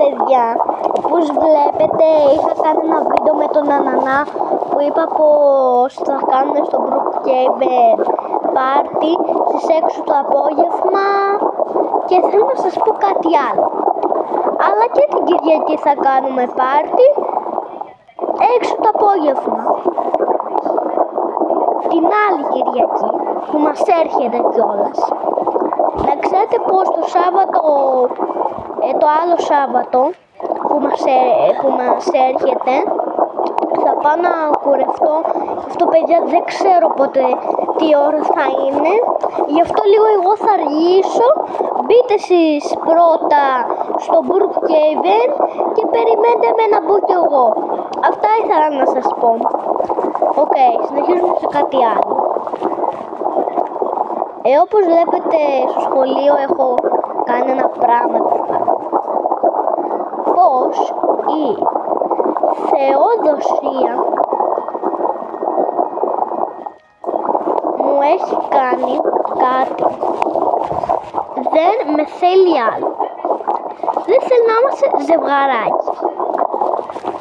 παιδιά, όπως βλέπετε είχα κάνει ένα βίντεο με τον Ανανά που είπα πως θα κάνουμε στο Brookhaven πάρτι στις 6 το απόγευμα και θέλω να σας πω κάτι άλλο. Αλλά και την Κυριακή θα κάνουμε πάρτι 6 το απόγευμα. Την άλλη Κυριακή που μας έρχεται κιόλας. Να ξέρετε πως το Σάββατο, το άλλο Σάββατο που μας έρχεται, θα πάω να κουρευτώ. Αυτό παιδιά δεν ξέρω πότε τι ώρα θα είναι. Γι' αυτό λίγο εγώ θα αργήσω. Μπείτε εσείς πρώτα στο Brookhaven και περιμένετε με να μπω κι εγώ. Αυτά ήθελα να σας πω. Οκ, συνεχίζουμε σε κάτι άλλο. Όπως βλέπετε στο σχολείο έχω κάνει ένα πράγμα πως η Θεοδοσία μου έχει κάνει κάτι. Δεν με θέλει άλλο. Δεν θέλει να είμαστε ζευγαράκι.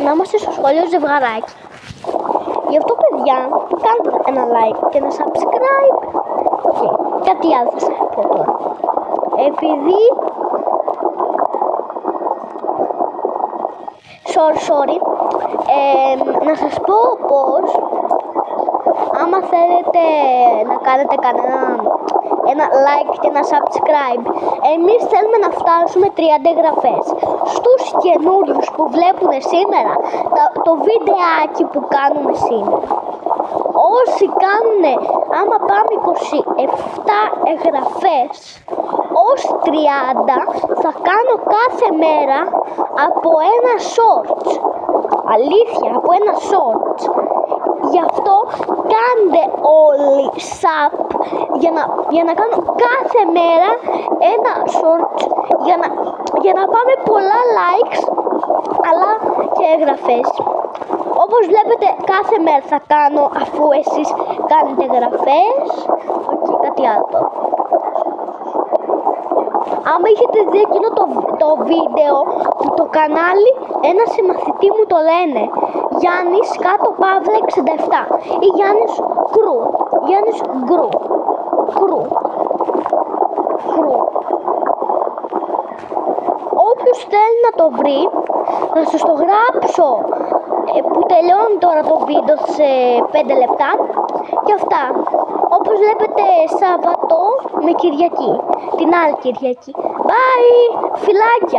Να είμαστε στο σχολείο ζευγαράκι. Γι' αυτό παιδιά, κάντε ένα like και ένα subscribe. Okay. Κάτι άλλο θα σας πω τώρα. Επειδή sorry, να σας πω πως άμα θέλετε να κάνετε ένα like και ένα subscribe, εμείς θέλουμε να φτάσουμε 30 εγγραφές. Στους καινούριους που βλέπουν σήμερα το βιντεάκι που κάνουμε σήμερα, όσοι κάνουν, άμα πάμε 27 εγγραφές ως 30, θα κάνω κάθε μέρα από ένα short. Αλήθεια, από ένα short. Γι' αυτό κάντε όλοι sub για να κάνω κάθε μέρα ένα short για να πάμε πολλά likes αλλά και εγγραφές. Όπως βλέπετε κάθε μέρα θα κάνω αφού εσείς κάνετε εγγραφές. Όχι, κάτι άλλο. Άμα είχετε δει εκείνο το βίντεο που το κανάλι ένα συμμαθητή μου το λένε Γιάννης κάτω παύλα 67 ή Γιάννης Κρου. Γιάννης Γκρου. Όποιος θέλει να το βρει θα σας το γράψω που τελειώνει τώρα το βίντεο σε 5 λεπτά και αυτά. Όπως βλέπετε Σάββατο με Κυριακή, την άλλη Κυριακή. Bye! Φιλάκια!